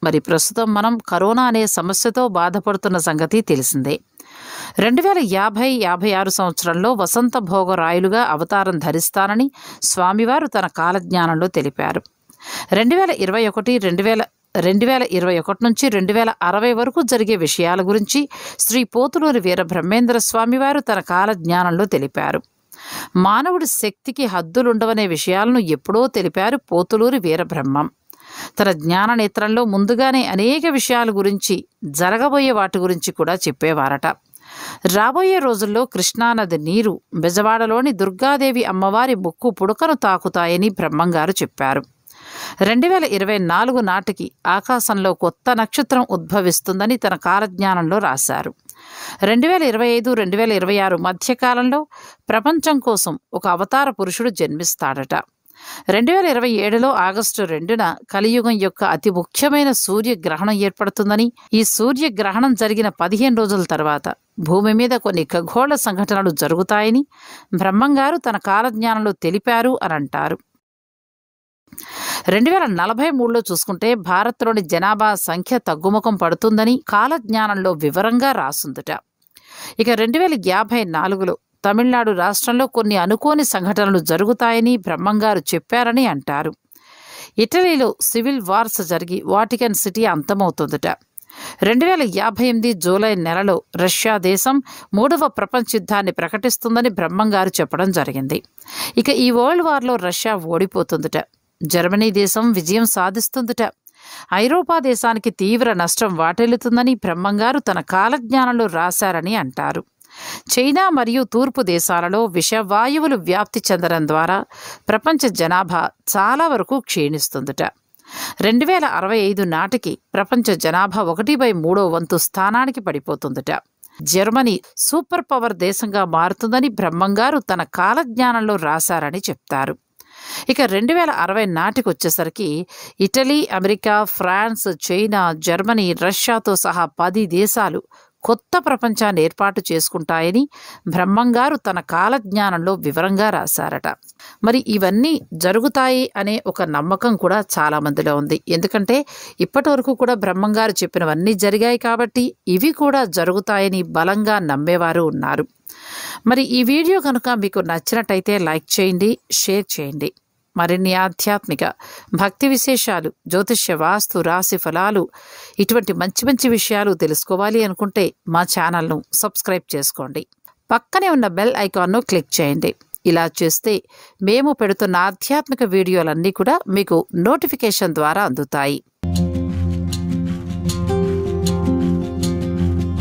మరి ప్రస్తుతం మనం కరోనా అనే సమస్యతో బాధపడుతున్న సంగతి తెలిసిందే. 2050-56 సంవత్సరంలో వసంత భోగరాయులుగా అవతారం ధరిస్తానని స్వామివారు తన కాలజ్ఞానంలో తెలిపారు. 2021 నుంచి 2060 వరకు జరిగే విషయాల గురించి శ్రీ పోతులూరి వీరబ్రహ్మేంద్ర స్వామివారు తన కాలజ్ఞానంలో తెలిపారు. మానవుడి శక్తికి హద్దులుండవనే విషయాలను ఎప్పుడో తెలిపారు పోతులూరి వీరబ్రహ్మం. తన జ్ఞాన నేత్రంలో ముందుగానే అనేక విషయాల గురించి, జరగబోయే వాటి గురించి కూడా చెప్పేవారట. రాబోయే రోజుల్లో కృష్ణానది నీరు బెజవాడలోని దుర్గాదేవి అమ్మవారి ముక్కు పుడకను తాకుతాయని బ్రహ్మంగారు చెప్పారు. 2024 నాటికి ఆకాశంలో కొత్త నక్షత్రం ఉద్భవిస్తుందని తన కాలజ్ఞానంలో రాశారు. 2025-2026 మధ్యకాలంలో ప్రపంచం కోసం ఒక అవతార పురుషుడు జన్మిస్తాడట. 2027లో ఆగస్టు 2న కలియుగం యొక్క అతి ముఖ్యమైన సూర్యగ్రహణం ఏర్పడుతుందని, ఈ సూర్యగ్రహణం జరిగిన 15 రోజుల తర్వాత భూమి మీద కొన్ని ఖగోళ సంఘటనలు జరుగుతాయని బ్రహ్మంగారు తన కాలజ్ఞానంలో తెలిపారు అని అంటారు. 2043లో చూసుకుంటే భారత్లోని జనాభా సంఖ్య తగ్గుముఖం పడుతుందని కాలజ్ఞానంలో వివరంగా రాసుందట. ఇక 2054లో తమిళనాడు రాష్ట్రంలో కొన్ని అనుకోని సంఘటనలు జరుగుతాయని బ్రహ్మంగారు చెప్పారని అంటారు. ఇటలీలో సివిల్ వార్స్ జరిగి వాటికన్ సిటీ అంతమవుతుందట. 2058 జూలై నెలలో రష్యా దేశం 3వ ప్రపంచ యుద్ధాన్ని ప్రకటిస్తుందని బ్రహ్మంగారు చెప్పడం జరిగింది. ఇక ఈ వరల్డ్ వార్లో రష్యా ఓడిపోతుందట. జర్మనీ దేశం విజయం సాధిస్తుందట. ఐరోపా దేశానికి తీవ్ర నష్టం వాటిల్లుతుందని బ్రహ్మంగారు తన కాలజ్ఞానంలో రాశారని అంటారు. చైనా మరియు తూర్పు దేశాలలో విషవాయువులు వ్యాప్తి చెందడం ద్వారా ప్రపంచ జనాభా చాలా వరకు క్షీణిస్తుందట. 2065 నాటికి ప్రపంచ జనాభా 1/3 వంతు స్థానానికి పడిపోతుందట. జర్మనీ సూపర్ పవర్ దేశంగా మారుతుందని బ్రహ్మంగారు తన కాలజ్ఞానంలో రాశారని చెప్తారు. ఇక 2060 నాటికి వచ్చేసరికి Italy, America, France, China, Germany, రష్యాతో సహా 10 దేశాలు కొత్త ప్రపంచాన్ని ఏర్పాటు చేసుకుంటాయని బ్రహ్మంగారు తన కాలజ్ఞానంలో వివరంగా రాశారట. మరి ఇవన్నీ జరుగుతాయి అనే ఒక నమ్మకం కూడా చాలా మందిలో ఉంది. ఎందుకంటే ఇప్పటి వరకు కూడా బ్రహ్మంగారు చెప్పినవన్నీ జరిగాయి కాబట్టి ఇవి కూడా జరుగుతాయని బలంగా నమ్మేవారు ఉన్నారు. మరి ఈ వీడియో కనుక మీకు నచ్చినట్టయితే లైక్ చేయండి, షేర్ చేయండి. మరిన్ని ఆధ్యాత్మిక భక్తి విశేషాలు, జ్యోతిష్య, వాస్తు, రాశి ఫలాలు, ఇటువంటి మంచి మంచి విషయాలు తెలుసుకోవాలి అనుకుంటే మా ఛానల్ను సబ్స్క్రైబ్ చేసుకోండి. పక్కనే ఉన్న బెల్ ఐకాన్ను క్లిక్ చేయండి. ఇలా చేస్తే మేము పెడుతున్న ఆధ్యాత్మిక వీడియోలన్నీ కూడా మీకు నోటిఫికేషన్ ద్వారా అందుతాయి.